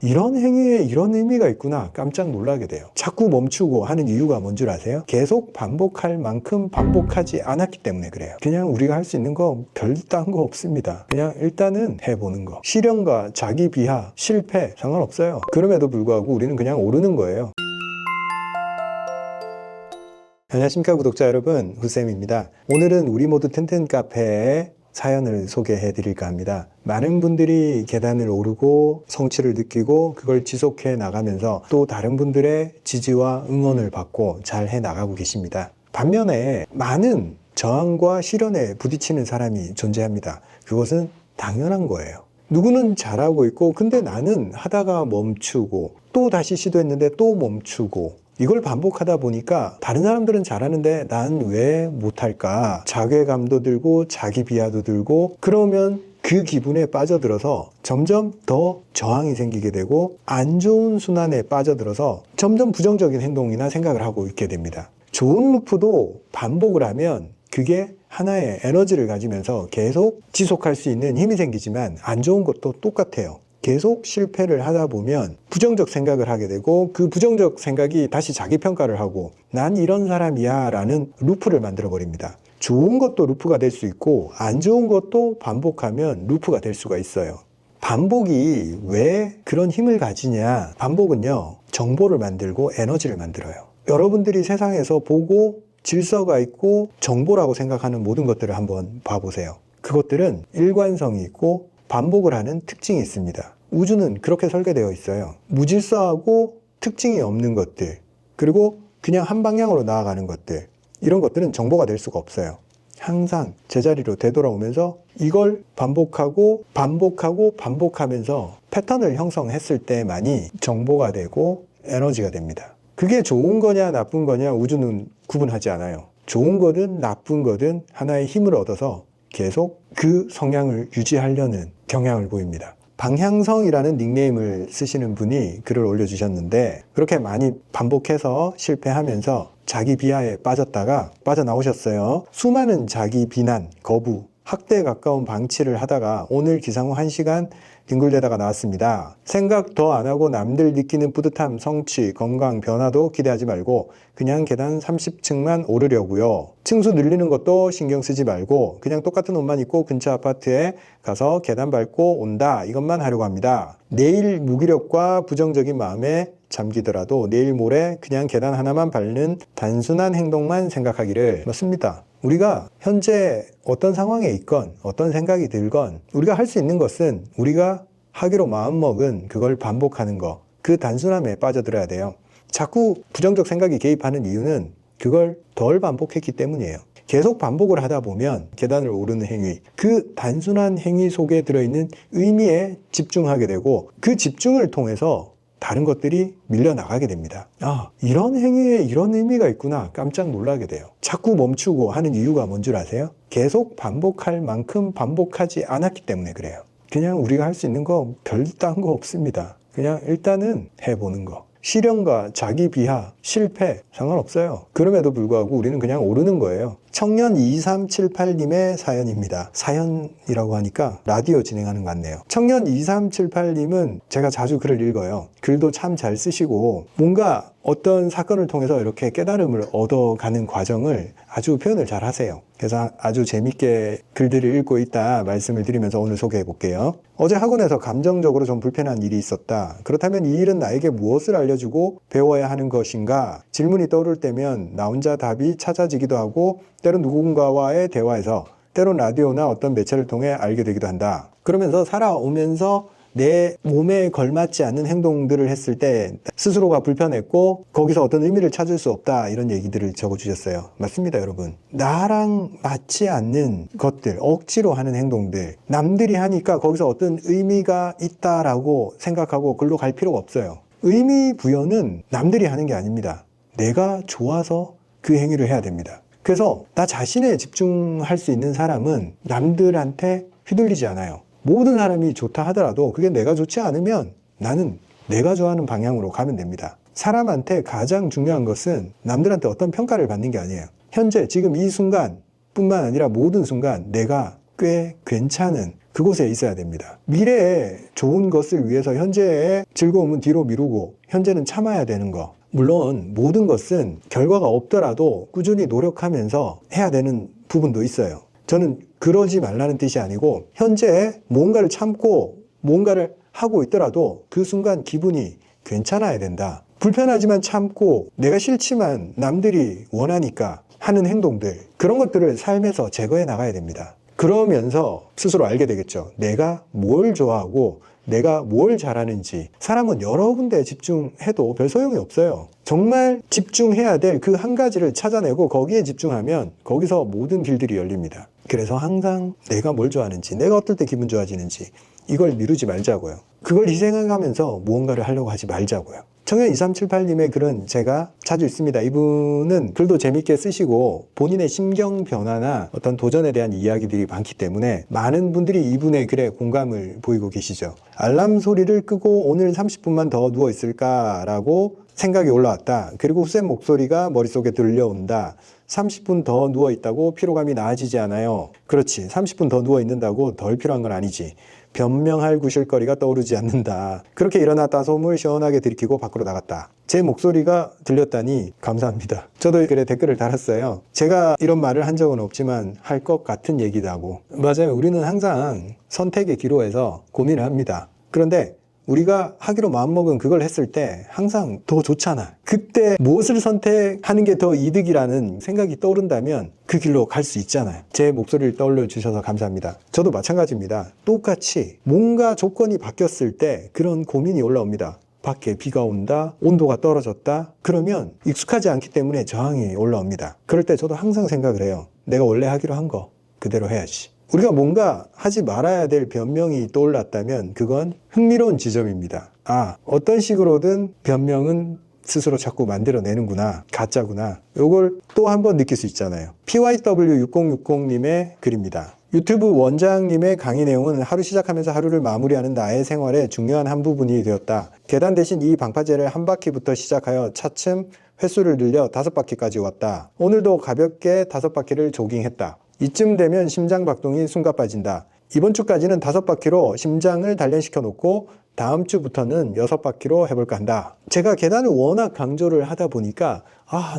이런 행위에 이런 의미가 있구나 깜짝 놀라게 돼요. 자꾸 멈추고 하는 이유가 뭔 줄 아세요? 계속 반복할 만큼 반복하지 않았기 때문에 그래요. 그냥 우리가 할 수 있는 거 별딴 거 없습니다. 그냥 일단은 해보는 거. 실현과 자기 비하, 실패 상관없어요. 그럼에도 불구하고 우리는 그냥 오르는 거예요. 안녕하십니까 구독자 여러분, 후쌤입니다. 오늘은 우리 모두 튼튼 카페의 사연을 소개해 드릴까 합니다. 많은 분들이 계단을 오르고 성취를 느끼고 그걸 지속해 나가면서 또 다른 분들의 지지와 응원을 받고 잘 해 나가고 계십니다. 반면에 많은 저항과 시련에 부딪히는 사람이 존재합니다. 그것은 당연한 거예요. 누구는 잘하고 있고 근데 나는 하다가 멈추고 또 다시 시도했는데 또 멈추고 이걸 반복하다 보니까 다른 사람들은 잘하는데 난 왜 못할까? 자괴감도 들고 자기 비하도 들고 그러면 그 기분에 빠져들어서 점점 더 저항이 생기게 되고 안 좋은 순환에 빠져들어서 점점 부정적인 행동이나 생각을 하고 있게 됩니다. 좋은 루프도 반복을 하면 그게 하나의 에너지를 가지면서 계속 지속할 수 있는 힘이 생기지만 안 좋은 것도 똑같아요. 계속 실패를 하다 보면 부정적 생각을 하게 되고 그 부정적 생각이 다시 자기 평가를 하고 난 이런 사람이야 라는 루프를 만들어 버립니다. 좋은 것도 루프가 될 수 있고 안 좋은 것도 반복하면 루프가 될 수가 있어요. 반복이 왜 그런 힘을 가지냐? 반복은요, 정보를 만들고 에너지를 만들어요. 여러분들이 세상에서 보고 질서가 있고 정보라고 생각하는 모든 것들을 한번 봐보세요. 그것들은 일관성이 있고 반복을 하는 특징이 있습니다. 우주는 그렇게 설계되어 있어요. 무질서하고 특징이 없는 것들, 그리고 그냥 한 방향으로 나아가는 것들, 이런 것들은 정보가 될 수가 없어요. 항상 제자리로 되돌아오면서 이걸 반복하고 반복하면서 패턴을 형성했을 때만이 정보가 되고 에너지가 됩니다. 그게 좋은 거냐 나쁜 거냐 우주는 구분하지 않아요. 좋은 거든 나쁜 거든 하나의 힘을 얻어서 계속 그 성향을 유지하려는 경향을 보입니다. 방향성이라는 닉네임을 쓰시는 분이 글을 올려주셨는데 그렇게 많이 반복해서 실패하면서 자기 비하에 빠졌다가 빠져나오셨어요. 수많은 자기 비난, 거부, 학대에 가까운 방치를 하다가 오늘 기상 후 1시간 뒹굴대다가 나왔습니다. 생각 더 안 하고 남들 느끼는 뿌듯함, 성취, 건강, 변화도 기대하지 말고 그냥 계단 30층만 오르려고요. 층수 늘리는 것도 신경 쓰지 말고 그냥 똑같은 옷만 입고 근처 아파트에 가서 계단 밟고 온다. 이것만 하려고 합니다. 내일 무기력과 부정적인 마음에 잠기더라도 내일 모레 그냥 계단 하나만 밟는 단순한 행동만 생각하기를. 맞습니다. 우리가 현재 어떤 상황에 있건 어떤 생각이 들건 우리가 할 수 있는 것은 우리가 하기로 마음먹은 그걸 반복하는 거, 그 단순함에 빠져들어야 돼요. 자꾸 부정적 생각이 개입하는 이유는 그걸 덜 반복했기 때문이에요. 계속 반복을 하다 보면 계단을 오르는 행위, 그 단순한 행위 속에 들어있는 의미에 집중하게 되고 그 집중을 통해서 다른 것들이 밀려나가게 됩니다. 이런 행위에 이런 의미가 있구나 깜짝 놀라게 돼요. 자꾸 멈추고 하는 이유가 뭔 줄 아세요? 계속 반복할 만큼 반복하지 않았기 때문에 그래요. 그냥 우리가 할 수 있는 거 별딴 거 없습니다. 그냥 일단은 해보는 거. 실현과 자기 비하, 실패 상관없어요. 그럼에도 불구하고 우리는 그냥 오르는 거예요. 청년 2378님의 사연입니다. 사연이라고 하니까 라디오 진행하는 것 같네요. 청년 2378님은 제가 자주 글을 읽어요. 글도 참 잘 쓰시고 뭔가 어떤 사건을 통해서 이렇게 깨달음을 얻어가는 과정을 아주 표현을 잘 하세요. 그래서 아주 재밌게 글들을 읽고 있다 말씀을 드리면서 오늘 소개해 볼게요. 어제 학원에서 감정적으로 좀 불편한 일이 있었다. 그렇다면 이 일은 나에게 무엇을 알려주고 배워야 하는 것인가? 질문이 떠오를 때면 나 혼자 답이 찾아지기도 하고 때론 누군가와의 대화에서 때론 라디오나 어떤 매체를 통해 알게 되기도 한다. 그러면서 살아오면서 내 몸에 걸맞지 않는 행동들을 했을 때 스스로가 불편했고 거기서 어떤 의미를 찾을 수 없다 이런 얘기들을 적어주셨어요. 맞습니다 여러분. 나랑 맞지 않는 것들, 억지로 하는 행동들, 남들이 하니까 거기서 어떤 의미가 있다라고 생각하고 글로 갈 필요가 없어요. 의미 부여는 남들이 하는 게 아닙니다. 내가 좋아서 그 행위를 해야 됩니다. 그래서 나 자신에 집중할 수 있는 사람은 남들한테 휘둘리지 않아요. 모든 사람이 좋다 하더라도 그게 내가 좋지 않으면 나는 내가 좋아하는 방향으로 가면 됩니다. 사람한테 가장 중요한 것은 남들한테 어떤 평가를 받는 게 아니에요. 현재 지금 이 순간 뿐만 아니라 모든 순간 내가 꽤 괜찮은 그곳에 있어야 됩니다. 미래에 좋은 것을 위해서 현재의 즐거움은 뒤로 미루고 현재는 참아야 되는 거. 물론 모든 것은 결과가 없더라도 꾸준히 노력하면서 해야 되는 부분도 있어요. 저는 그러지 말라는 뜻이 아니고 현재 뭔가를 참고 뭔가를 하고 있더라도 그 순간 기분이 괜찮아야 된다. 불편하지만 참고 내가 싫지만 남들이 원하니까 하는 행동들, 그런 것들을 삶에서 제거해 나가야 됩니다. 그러면서 스스로 알게 되겠죠. 내가 뭘 좋아하고 내가 뭘 잘하는지. 사람은 여러 군데에 집중해도 별 소용이 없어요. 정말 집중해야 될 그 한 가지를 찾아내고 거기에 집중하면 거기서 모든 길들이 열립니다. 그래서 항상 내가 뭘 좋아하는지, 내가 어떨 때 기분 좋아지는지 이걸 미루지 말자고요. 그걸 희생하면서 무언가를 하려고 하지 말자고요. 청년 2378님의 글은 제가 자주 읽습니다. 이분은 글도 재밌게 쓰시고 본인의 심경 변화나 어떤 도전에 대한 이야기들이 많기 때문에 많은 분들이 이분의 글에 공감을 보이고 계시죠. 알람 소리를 끄고 오늘 30분만 더 누워 있을까라고 생각이 올라왔다. 그리고 후쌤 목소리가 머릿속에 들려온다. 30분 더 누워 있다고 피로감이 나아지지 않아요. 그렇지. 30분 더 누워 있는다고 덜 피로한 건 아니지. 변명할 구실거리가 떠오르지 않는다. 그렇게 일어났다 솜을 시원하게 들이키고 밖으로 나갔다. 제 목소리가 들렸다니 감사합니다. 저도 글에 댓글을 달았어요. 제가 이런 말을 한 적은 없지만 할 것 같은 얘기다고. 맞아요. 우리는 항상 선택의 기로에서 고민을 합니다. 그런데 우리가 하기로 마음먹은 그걸 했을 때 항상 더 좋잖아. 그때 무엇을 선택하는 게 더 이득이라는 생각이 떠오른다면 그 길로 갈 수 있잖아요. 제 목소리를 떠올려 주셔서 감사합니다. 저도 마찬가지입니다. 똑같이 뭔가 조건이 바뀌었을 때 그런 고민이 올라옵니다. 밖에 비가 온다, 온도가 떨어졌다. 그러면 익숙하지 않기 때문에 저항이 올라옵니다. 그럴 때 저도 항상 생각을 해요. 내가 원래 하기로 한 거 그대로 해야지. 우리가 뭔가 하지 말아야 될 변명이 떠올랐다면 그건 흥미로운 지점입니다. 아, 어떤 식으로든 변명은 스스로 자꾸 만들어내는구나. 가짜구나. 이걸 또 한 번 느낄 수 있잖아요. PYW6060님의 글입니다. 유튜브 원장님의 강의 내용은 하루 시작하면서 하루를 마무리하는 나의 생활의 중요한 한 부분이 되었다. 계단 대신 이 방파제를 한 바퀴부터 시작하여 차츰 횟수를 늘려 5바퀴까지 왔다. 오늘도 가볍게 5바퀴를 조깅했다. 이쯤 되면 심장 박동이 숨가 빠진다. 이번 주까지는 5바퀴로 심장을 단련시켜 놓고 다음 주부터는 6바퀴로 해볼까 한다. 제가 계단을 워낙 강조를 하다 보니까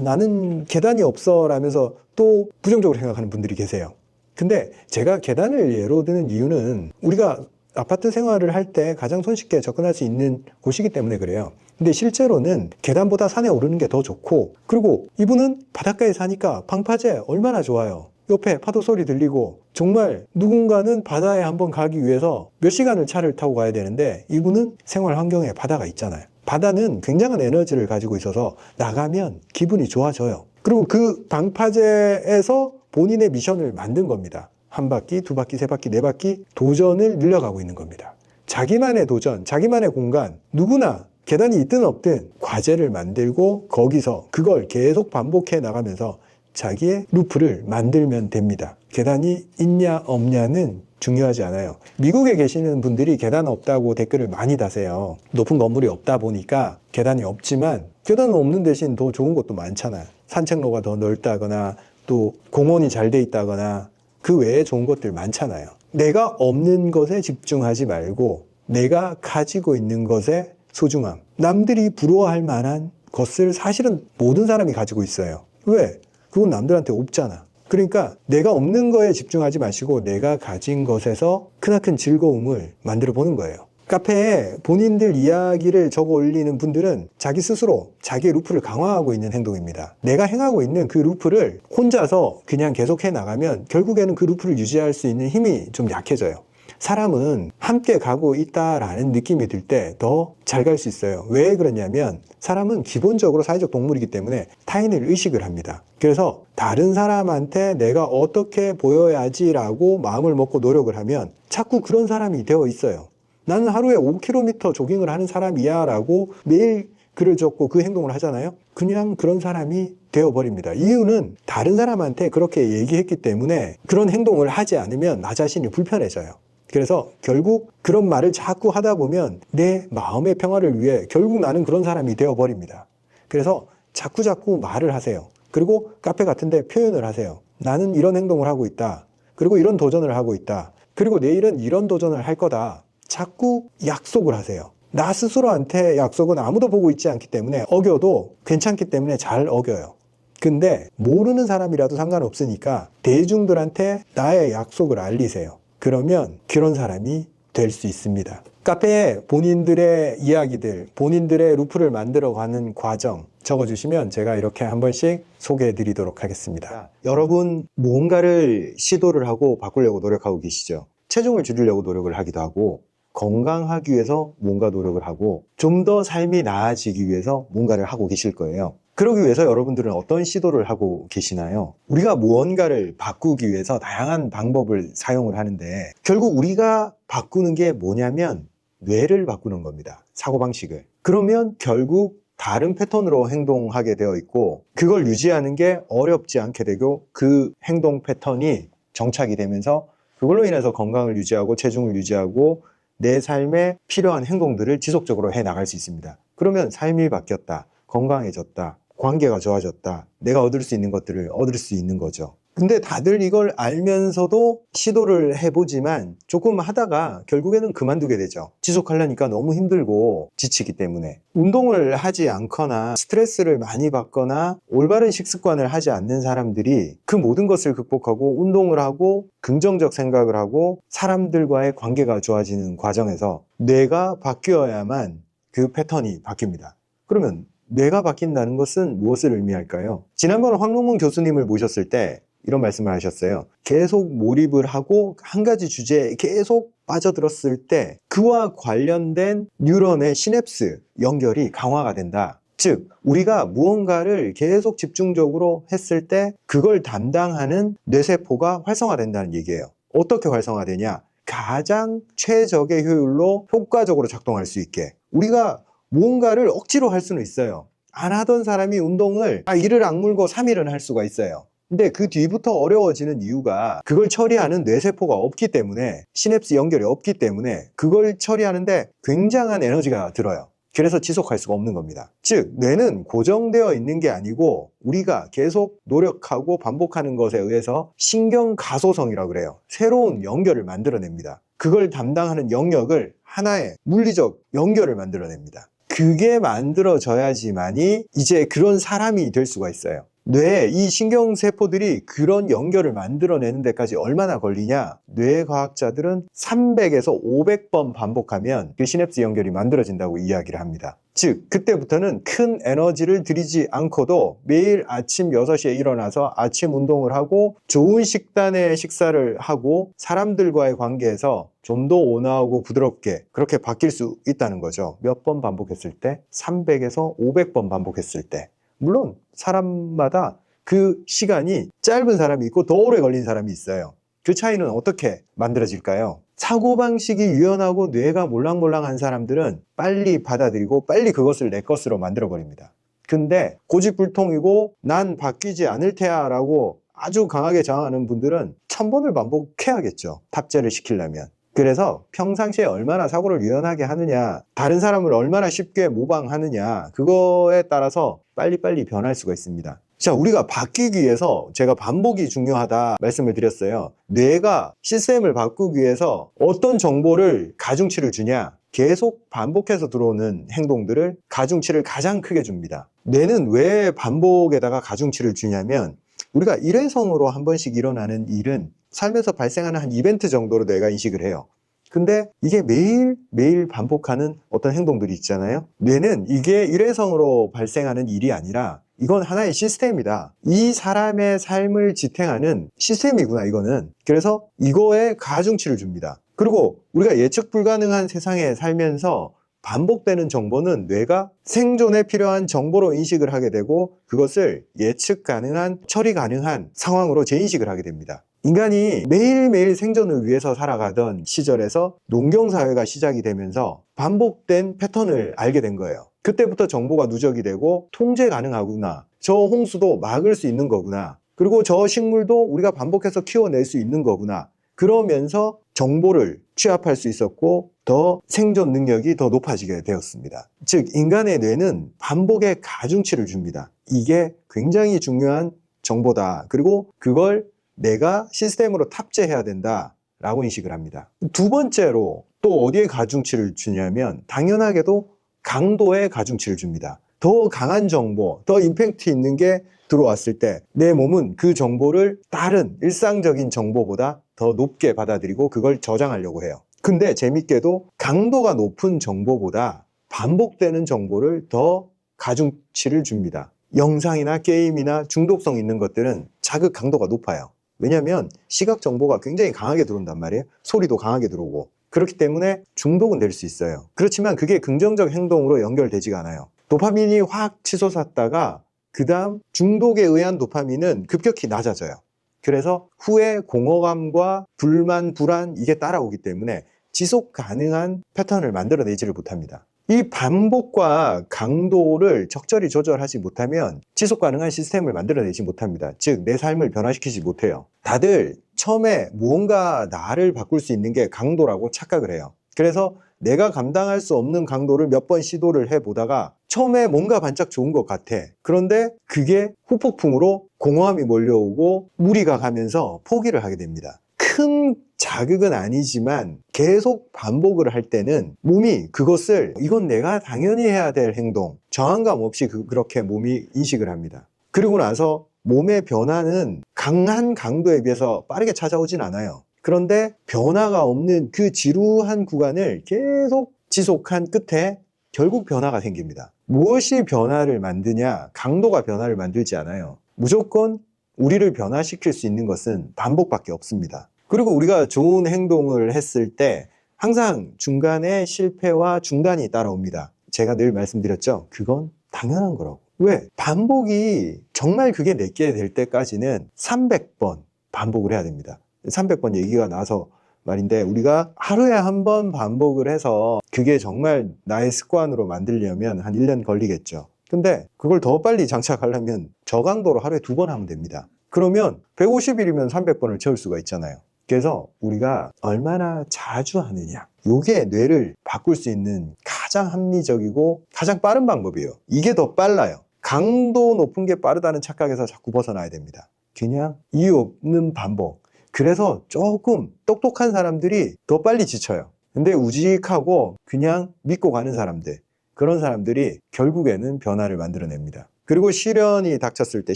나는 계단이 없어 라면서 또 부정적으로 생각하는 분들이 계세요. 근데 제가 계단을 예로 드는 이유는 우리가 아파트 생활을 할 때 가장 손쉽게 접근할 수 있는 곳이기 때문에 그래요. 근데 실제로는 계단보다 산에 오르는 게 더 좋고, 그리고 이분은 바닷가에 사니까 방파제 얼마나 좋아요. 옆에 파도 소리 들리고, 정말 누군가는 바다에 한번 가기 위해서 몇 시간을 차를 타고 가야 되는데 이분은 생활 환경에 바다가 있잖아요. 바다는 굉장한 에너지를 가지고 있어서 나가면 기분이 좋아져요. 그리고 그 방파제에서 본인의 미션을 만든 겁니다. 한 바퀴, 두 바퀴, 세 바퀴, 네 바퀴 도전을 늘려가고 있는 겁니다. 자기만의 도전, 자기만의 공간, 누구나 계단이 있든 없든 과제를 만들고 거기서 그걸 계속 반복해 나가면서 자기의 루프를 만들면 됩니다. 계단이 있냐 없냐는 중요하지 않아요. 미국에 계시는 분들이 계단 없다고 댓글을 많이 다세요. 높은 건물이 없다 보니까 계단이 없지만 계단은 없는 대신 더 좋은 것도 많잖아요. 산책로가 더 넓다거나 또 공원이 잘 돼 있다거나 그 외에 좋은 것들 많잖아요. 내가 없는 것에 집중하지 말고 내가 가지고 있는 것의 소중함, 남들이 부러워할 만한 것을 사실은 모든 사람이 가지고 있어요. 왜? 그건 남들한테 없잖아. 그러니까 내가 없는 거에 집중하지 마시고 내가 가진 것에서 크나큰 즐거움을 만들어 보는 거예요. 카페에 본인들 이야기를 적어 올리는 분들은 자기 스스로 자기의 루프를 강화하고 있는 행동입니다. 내가 행하고 있는 그 루프를 혼자서 그냥 계속해 나가면 결국에는 그 루프를 유지할 수 있는 힘이 좀 약해져요. 사람은 함께 가고 있다라는 느낌이 들 때 더 잘 갈 수 있어요. 왜 그러냐면 사람은 기본적으로 사회적 동물이기 때문에 타인을 의식을 합니다. 그래서 다른 사람한테 내가 어떻게 보여야지라고 마음을 먹고 노력을 하면 자꾸 그런 사람이 되어 있어요. 나는 하루에 5km 조깅을 하는 사람이야 라고 매일 글을 적고 그 행동을 하잖아요. 그냥 그런 사람이 되어버립니다. 이유는 다른 사람한테 그렇게 얘기했기 때문에 그런 행동을 하지 않으면 나 자신이 불편해져요. 그래서 결국 그런 말을 자꾸 하다 보면 내 마음의 평화를 위해 결국 나는 그런 사람이 되어버립니다. 그래서 자꾸 말을 하세요. 그리고 카페 같은 데 표현을 하세요. 나는 이런 행동을 하고 있다. 그리고 이런 도전을 하고 있다. 그리고 내일은 이런 도전을 할 거다. 자꾸 약속을 하세요. 나 스스로한테 약속은 아무도 보고 있지 않기 때문에 어겨도 괜찮기 때문에 잘 어겨요. 근데 모르는 사람이라도 상관없으니까 대중들한테 나의 약속을 알리세요. 그러면 그런 사람이 될 수 있습니다. 카페에 본인들의 이야기들, 본인들의 루프를 만들어가는 과정 적어주시면 제가 이렇게 한 번씩 소개해 드리도록 하겠습니다. 여러분 무언가를 시도를 하고 바꾸려고 노력하고 계시죠? 체중을 줄이려고 노력을 하기도 하고 건강하기 위해서 뭔가 노력을 하고 좀 더 삶이 나아지기 위해서 뭔가를 하고 계실 거예요. 그러기 위해서 여러분들은 어떤 시도를 하고 계시나요? 우리가 무언가를 바꾸기 위해서 다양한 방법을 사용을 하는데 결국 우리가 바꾸는 게 뭐냐면 뇌를 바꾸는 겁니다. 사고방식을. 그러면 결국 다른 패턴으로 행동하게 되어 있고 그걸 유지하는 게 어렵지 않게 되고 그 행동 패턴이 정착이 되면서 그걸로 인해서 건강을 유지하고 체중을 유지하고 내 삶에 필요한 행동들을 지속적으로 해 나갈 수 있습니다. 그러면 삶이 바뀌었다, 건강해졌다, 관계가 좋아졌다, 내가 얻을 수 있는 것들을 얻을 수 있는 거죠. 근데 다들 이걸 알면서도 시도를 해보지만 조금 하다가 결국에는 그만두게 되죠. 지속하려니까 너무 힘들고 지치기 때문에. 운동을 하지 않거나 스트레스를 많이 받거나 올바른 식습관을 하지 않는 사람들이 그 모든 것을 극복하고 운동을 하고 긍정적 생각을 하고 사람들과의 관계가 좋아지는 과정에서 뇌가 바뀌어야만 그 패턴이 바뀝니다. 그러면 뇌가 바뀐다는 것은 무엇을 의미할까요? 지난번 황롱문 교수님을 모셨을 때 이런 말씀을 하셨어요. 계속 몰입을 하고 한 가지 주제에 계속 빠져들었을 때 그와 관련된 뉴런의 시냅스 연결이 강화가 된다. 즉 우리가 무언가를 계속 집중적으로 했을 때 그걸 담당하는 뇌세포가 활성화된다는 얘기예요. 어떻게 활성화되냐? 가장 최적의 효율로 효과적으로 작동할 수 있게. 우리가 무언가를 억지로 할 수는 있어요. 안 하던 사람이 운동을 이를 악물고 3일은 할 수가 있어요. 근데 그 뒤부터 어려워지는 이유가 그걸 처리하는 뇌세포가 없기 때문에 시냅스 연결이 없기 때문에 그걸 처리하는데 굉장한 에너지가 들어요. 그래서 지속할 수가 없는 겁니다. 즉 뇌는 고정되어 있는 게 아니고 우리가 계속 노력하고 반복하는 것에 의해서 신경가소성이라고 그래요. 새로운 연결을 만들어냅니다. 그걸 담당하는 영역을 하나의 물리적 연결을 만들어냅니다. 그게 만들어져야지만이 이제 그런 사람이 될 수가 있어요. 뇌에 이 신경세포들이 그런 연결을 만들어내는 데까지 얼마나 걸리냐? 뇌과학자들은 300에서 500번 반복하면 그 시냅스 연결이 만들어진다고 이야기를 합니다. 즉 그때부터는 큰 에너지를 들이지 않고도 매일 아침 6시에 일어나서 아침 운동을 하고 좋은 식단의 식사를 하고 사람들과의 관계에서 좀 더 온화하고 부드럽게 그렇게 바뀔 수 있다는 거죠. 몇 번 반복했을 때? 300에서 500번 반복했을 때. 물론 사람마다 그 시간이 짧은 사람이 있고 더 오래 걸린 사람이 있어요. 그 차이는 어떻게 만들어질까요? 사고방식이 유연하고 뇌가 몰랑몰랑한 사람들은 빨리 받아들이고 빨리 그것을 내 것으로 만들어버립니다. 근데 고집불통이고 난 바뀌지 않을 테야 라고 아주 강하게 저항하는 분들은 1000번을 반복해야겠죠. 탑재를 시키려면. 그래서 평상시에 얼마나 사고를 유연하게 하느냐, 다른 사람을 얼마나 쉽게 모방하느냐, 그거에 따라서 빨리빨리 변할 수가 있습니다. 자, 우리가 바뀌기 위해서 제가 반복이 중요하다 말씀을 드렸어요. 뇌가 시스템을 바꾸기 위해서 어떤 정보를 가중치를 주냐, 계속 반복해서 들어오는 행동들을 가중치를 가장 크게 줍니다. 뇌는 왜 반복에다가 가중치를 주냐면 우리가 일회성으로 한 번씩 일어나는 일은 삶에서 발생하는 한 이벤트 정도로 뇌가 인식을 해요. 근데 이게 매일 반복하는 어떤 행동들이 있잖아요. 뇌는 이게 일회성으로 발생하는 일이 아니라 이건 하나의 시스템이다. 이 사람의 삶을 지탱하는 시스템이구나, 이거는. 그래서 이거에 가중치를 줍니다. 그리고 우리가 예측 불가능한 세상에 살면서 반복되는 정보는 뇌가 생존에 필요한 정보로 인식을 하게 되고 그것을 예측 가능한, 처리 가능한 상황으로 재인식을 하게 됩니다. 인간이 매일매일 생존을 위해서 살아가던 시절에서 농경사회가 시작이 되면서 반복된 패턴을 알게 된 거예요. 그때부터 정보가 누적이 되고 통제 가능하구나. 저 홍수도 막을 수 있는 거구나. 그리고 저 식물도 우리가 반복해서 키워낼 수 있는 거구나. 그러면서 정보를 취합할 수 있었고 더 생존 능력이 더 높아지게 되었습니다. 즉 인간의 뇌는 반복의 가중치를 줍니다. 이게 굉장히 중요한 정보다. 그리고 그걸 내가 시스템으로 탑재해야 된다 라고 인식을 합니다. 두 번째로 또 어디에 가중치를 주냐면 당연하게도 강도에 가중치를 줍니다. 더 강한 정보, 더 임팩트 있는 게 들어왔을 때 내 몸은 그 정보를 다른 일상적인 정보보다 더 높게 받아들이고 그걸 저장하려고 해요. 근데 재밌게도 강도가 높은 정보보다 반복되는 정보를 더 가중치를 줍니다. 영상이나 게임이나 중독성 있는 것들은 자극 강도가 높아요. 왜냐하면 시각 정보가 굉장히 강하게 들어온단 말이에요. 소리도 강하게 들어오고. 그렇기 때문에 중독은 될 수 있어요. 그렇지만 그게 긍정적 행동으로 연결되지가 않아요. 도파민이 확 치솟았다가 그 다음 중독에 의한 도파민은 급격히 낮아져요. 그래서 후에 공허감과 불만, 불안 이게 따라오기 때문에 지속 가능한 패턴을 만들어내지를 못합니다. 이 반복과 강도를 적절히 조절하지 못하면 지속 가능한 시스템을 만들어내지 못합니다. 즉, 내 삶을 변화시키지 못해요. 다들 처음에 무언가 나를 바꿀 수 있는 게 강도라고 착각을 해요. 그래서 내가 감당할 수 없는 강도를 몇 번 시도를 해보다가 처음에 뭔가 반짝 좋은 것 같아. 그런데 그게 후폭풍으로 공허함이 몰려오고 무리가 가면서 포기를 하게 됩니다. 큰 자극은 아니지만 계속 반복을 할 때는 몸이 그것을 이건 내가 당연히 해야 될 행동, 저항감 없이 그렇게 몸이 인식을 합니다. 그리고 나서 몸의 변화는 강한 강도에 비해서 빠르게 찾아오진 않아요. 그런데 변화가 없는 그 지루한 구간을 계속 지속한 끝에 결국 변화가 생깁니다. 무엇이 변화를 만드냐? 강도가 변화를 만들지 않아요. 무조건 우리를 변화시킬 수 있는 것은 반복밖에 없습니다. 그리고 우리가 좋은 행동을 했을 때 항상 중간에 실패와 중단이 따라옵니다. 제가 늘 말씀드렸죠. 그건 당연한 거라고. 왜? 반복이 정말 그게 내게 될 때까지는 300번 반복을 해야 됩니다. 300번 얘기가 나서 말인데 우리가 하루에 한 번 반복을 해서 그게 정말 나의 습관으로 만들려면 한 1년 걸리겠죠. 근데 그걸 더 빨리 장착하려면 저강도로 하루에 2번 하면 됩니다. 그러면 150일이면 300번을 채울 수가 있잖아요. 그래서 우리가 얼마나 자주 하느냐, 이게 뇌를 바꿀 수 있는 가장 합리적이고 가장 빠른 방법이에요. 이게 더 빨라요. 강도 높은 게 빠르다는 착각에서 자꾸 벗어나야 됩니다. 그냥 이유 없는 반복. 그래서 조금 똑똑한 사람들이 더 빨리 지쳐요. 근데 우직하고 그냥 믿고 가는 사람들, 그런 사람들이 결국에는 변화를 만들어냅니다. 그리고 시련이 닥쳤을 때,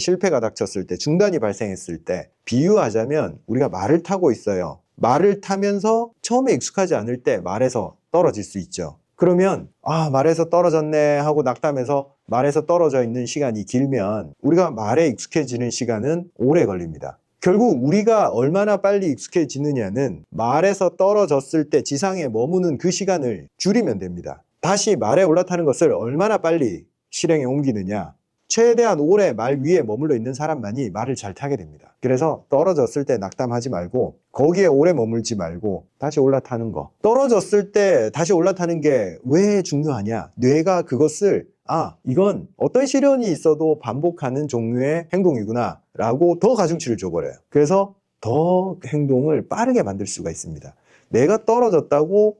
실패가 닥쳤을 때, 중단이 발생했을 때 비유하자면 우리가 말을 타고 있어요. 말을 타면서 처음에 익숙하지 않을 때 말에서 떨어질 수 있죠. 그러면 말에서 떨어졌네 하고 낙담해서 말에서 떨어져 있는 시간이 길면 우리가 말에 익숙해지는 시간은 오래 걸립니다. 결국 우리가 얼마나 빨리 익숙해지느냐는 말에서 떨어졌을 때 지상에 머무는 그 시간을 줄이면 됩니다. 다시 말에 올라타는 것을 얼마나 빨리 실행에 옮기느냐, 최대한 오래 말 위에 머물러 있는 사람만이 말을 잘 타게 됩니다. 그래서 떨어졌을 때 낙담하지 말고 거기에 오래 머물지 말고 다시 올라타는 거. 떨어졌을 때 다시 올라타는 게 왜 중요하냐? 뇌가 그것을 이건 어떤 시련이 있어도 반복하는 종류의 행동이구나 라고 더 가중치를 줘버려요. 그래서 더 행동을 빠르게 만들 수가 있습니다. 내가 떨어졌다고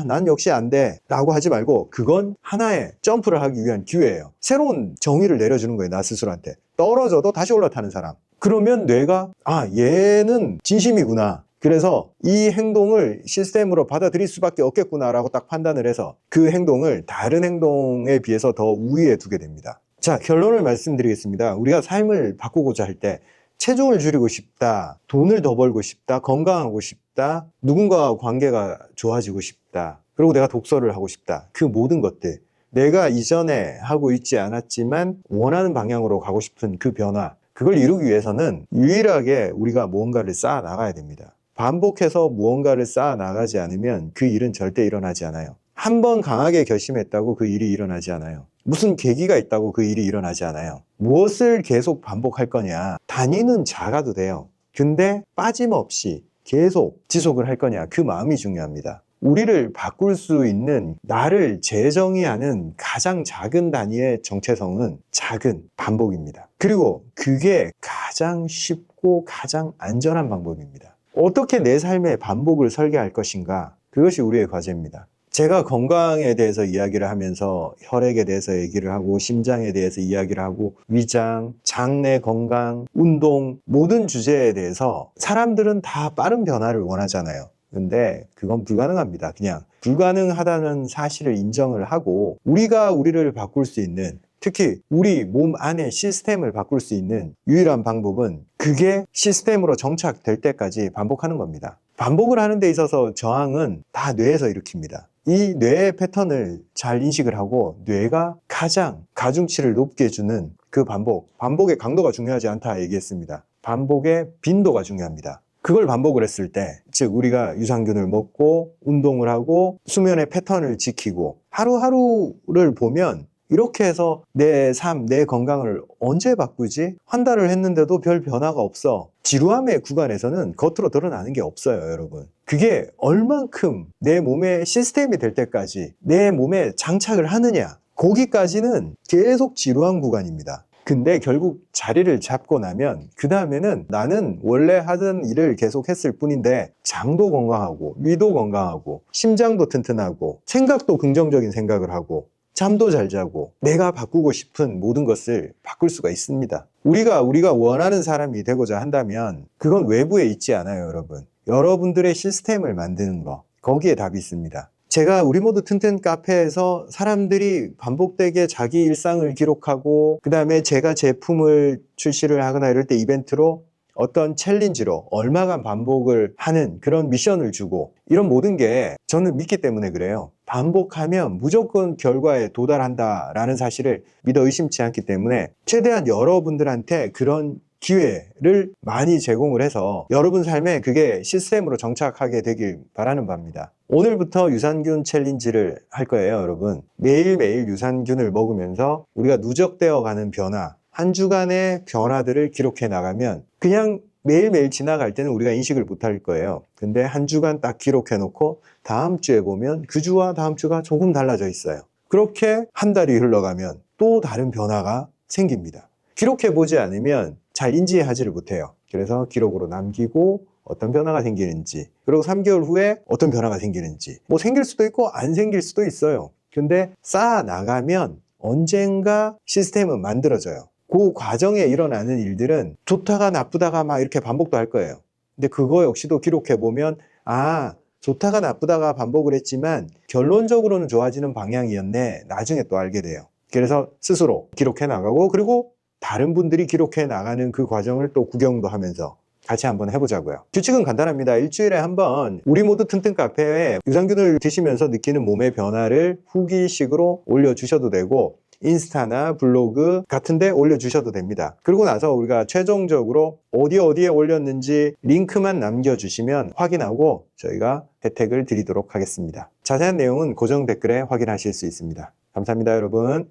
난 역시 안 돼 라고 하지 말고 그건 하나의 점프를 하기 위한 기회예요. 새로운 정의를 내려주는 거예요. 나 스스로한테. 떨어져도 다시 올라타는 사람. 그러면 뇌가 얘는 진심이구나. 그래서 이 행동을 시스템으로 받아들일 수밖에 없겠구나 라고 딱 판단을 해서 그 행동을 다른 행동에 비해서 더 우위에 두게 됩니다. 자, 결론을 말씀드리겠습니다. 우리가 삶을 바꾸고자 할 때 체중을 줄이고 싶다, 돈을 더 벌고 싶다, 건강하고 싶다, 누군가와 관계가 좋아지고 싶다, 그리고 내가 독서를 하고 싶다. 그 모든 것들, 내가 이전에 하고 있지 않았지만 원하는 방향으로 가고 싶은 그 변화, 그걸 이루기 위해서는 유일하게 우리가 무언가를 쌓아 나가야 됩니다. 반복해서 무언가를 쌓아 나가지 않으면 그 일은 절대 일어나지 않아요. 한 번 강하게 결심했다고 그 일이 일어나지 않아요. 무슨 계기가 있다고 그 일이 일어나지 않아요. 무엇을 계속 반복할 거냐. 단위는 작아도 돼요. 근데 빠짐없이 계속 지속을 할 거냐. 그 마음이 중요합니다. 우리를 바꿀 수 있는 나를 재정의하는 가장 작은 단위의 정체성은 작은 반복입니다. 그리고 그게 가장 쉽고 가장 안전한 방법입니다. 어떻게 내 삶의 반복을 설계할 것인가? 그것이 우리의 과제입니다. 제가 건강에 대해서 이야기를 하면서 혈액에 대해서 얘기를 하고 심장에 대해서 이야기를 하고 위장, 장내 건강, 운동 모든 주제에 대해서 사람들은 다 빠른 변화를 원하잖아요. 근데 그건 불가능합니다. 그냥 불가능하다는 사실을 인정을 하고 우리가 우리를 바꿀 수 있는, 특히 우리 몸 안의 시스템을 바꿀 수 있는 유일한 방법은 그게 시스템으로 정착될 때까지 반복하는 겁니다. 반복을 하는 데 있어서 저항은 다 뇌에서 일으킵니다. 이 뇌의 패턴을 잘 인식을 하고 뇌가 가장 가중치를 높게 주는 그 반복의 강도가 중요하지 않다 얘기했습니다. 반복의 빈도가 중요합니다. 그걸 반복을 했을 때, 즉 우리가 유산균을 먹고 운동을 하고 수면의 패턴을 지키고 하루하루를 보면 이렇게 해서 내 삶, 내 건강을 언제 바꾸지? 한 달을 했는데도 별 변화가 없어. 지루함의 구간에서는 겉으로 드러나는 게 없어요, 여러분. 그게 얼만큼 내 몸의 시스템이 될 때까지 내 몸에 장착을 하느냐, 거기까지는 계속 지루한 구간입니다. 근데 결국 자리를 잡고 나면 그 다음에는 나는 원래 하던 일을 계속 했을 뿐인데 장도 건강하고 위도 건강하고 심장도 튼튼하고 생각도 긍정적인 생각을 하고 잠도 잘 자고 내가 바꾸고 싶은 모든 것을 바꿀 수가 있습니다. 우리가 원하는 사람이 되고자 한다면 그건 외부에 있지 않아요, 여러분. 여러분들의 시스템을 만드는 거, 거기에 답이 있습니다. 제가 우리 모두 튼튼 카페에서 사람들이 반복되게 자기 일상을 기록하고 그 다음에 제가 제품을 출시를 하거나 이럴 때 이벤트로 어떤 챌린지로 얼마간 반복을 하는 그런 미션을 주고 이런 모든 게 저는 믿기 때문에 그래요. 반복하면 무조건 결과에 도달한다라는 사실을 믿어 의심치 않기 때문에 최대한 여러분들한테 그런 기회를 많이 제공을 해서 여러분 삶에 그게 시스템으로 정착하게 되길 바라는 바입니다. 오늘부터 유산균 챌린지를 할 거예요, 여러분. 매일매일 유산균을 먹으면서 우리가 누적되어 가는 변화, 한 주간의 변화들을 기록해 나가면 그냥 매일매일 지나갈 때는 우리가 인식을 못할 거예요. 근데 한 주간 딱 기록해 놓고 다음 주에 보면 그 주와 다음 주가 조금 달라져 있어요. 그렇게 한 달이 흘러가면 또 다른 변화가 생깁니다. 기록해 보지 않으면 잘 인지하지를 못해요. 그래서 기록으로 남기고 어떤 변화가 생기는지, 그리고 3개월 후에 어떤 변화가 생기는지, 뭐 생길 수도 있고 안 생길 수도 있어요. 근데 쌓아 나가면 언젠가 시스템은 만들어져요. 그 과정에 일어나는 일들은 좋다가 나쁘다가 막 이렇게 반복도 할 거예요. 근데 그거 역시도 기록해 보면 좋다가 나쁘다가 반복을 했지만 결론적으로는 좋아지는 방향이었네, 나중에 또 알게 돼요. 그래서 스스로 기록해 나가고 그리고 다른 분들이 기록해 나가는 그 과정을 또 구경도 하면서 같이 한번 해보자고요. 규칙은 간단합니다. 일주일에 한 번 우리 모두 튼튼 카페에 유산균을 드시면서 느끼는 몸의 변화를 후기식으로 올려주셔도 되고 인스타나 블로그 같은 데 올려주셔도 됩니다. 그러고 나서 우리가 최종적으로 어디에 올렸는지 링크만 남겨주시면 확인하고 저희가 혜택을 드리도록 하겠습니다. 자세한 내용은 고정 댓글에 확인하실 수 있습니다. 감사합니다, 여러분.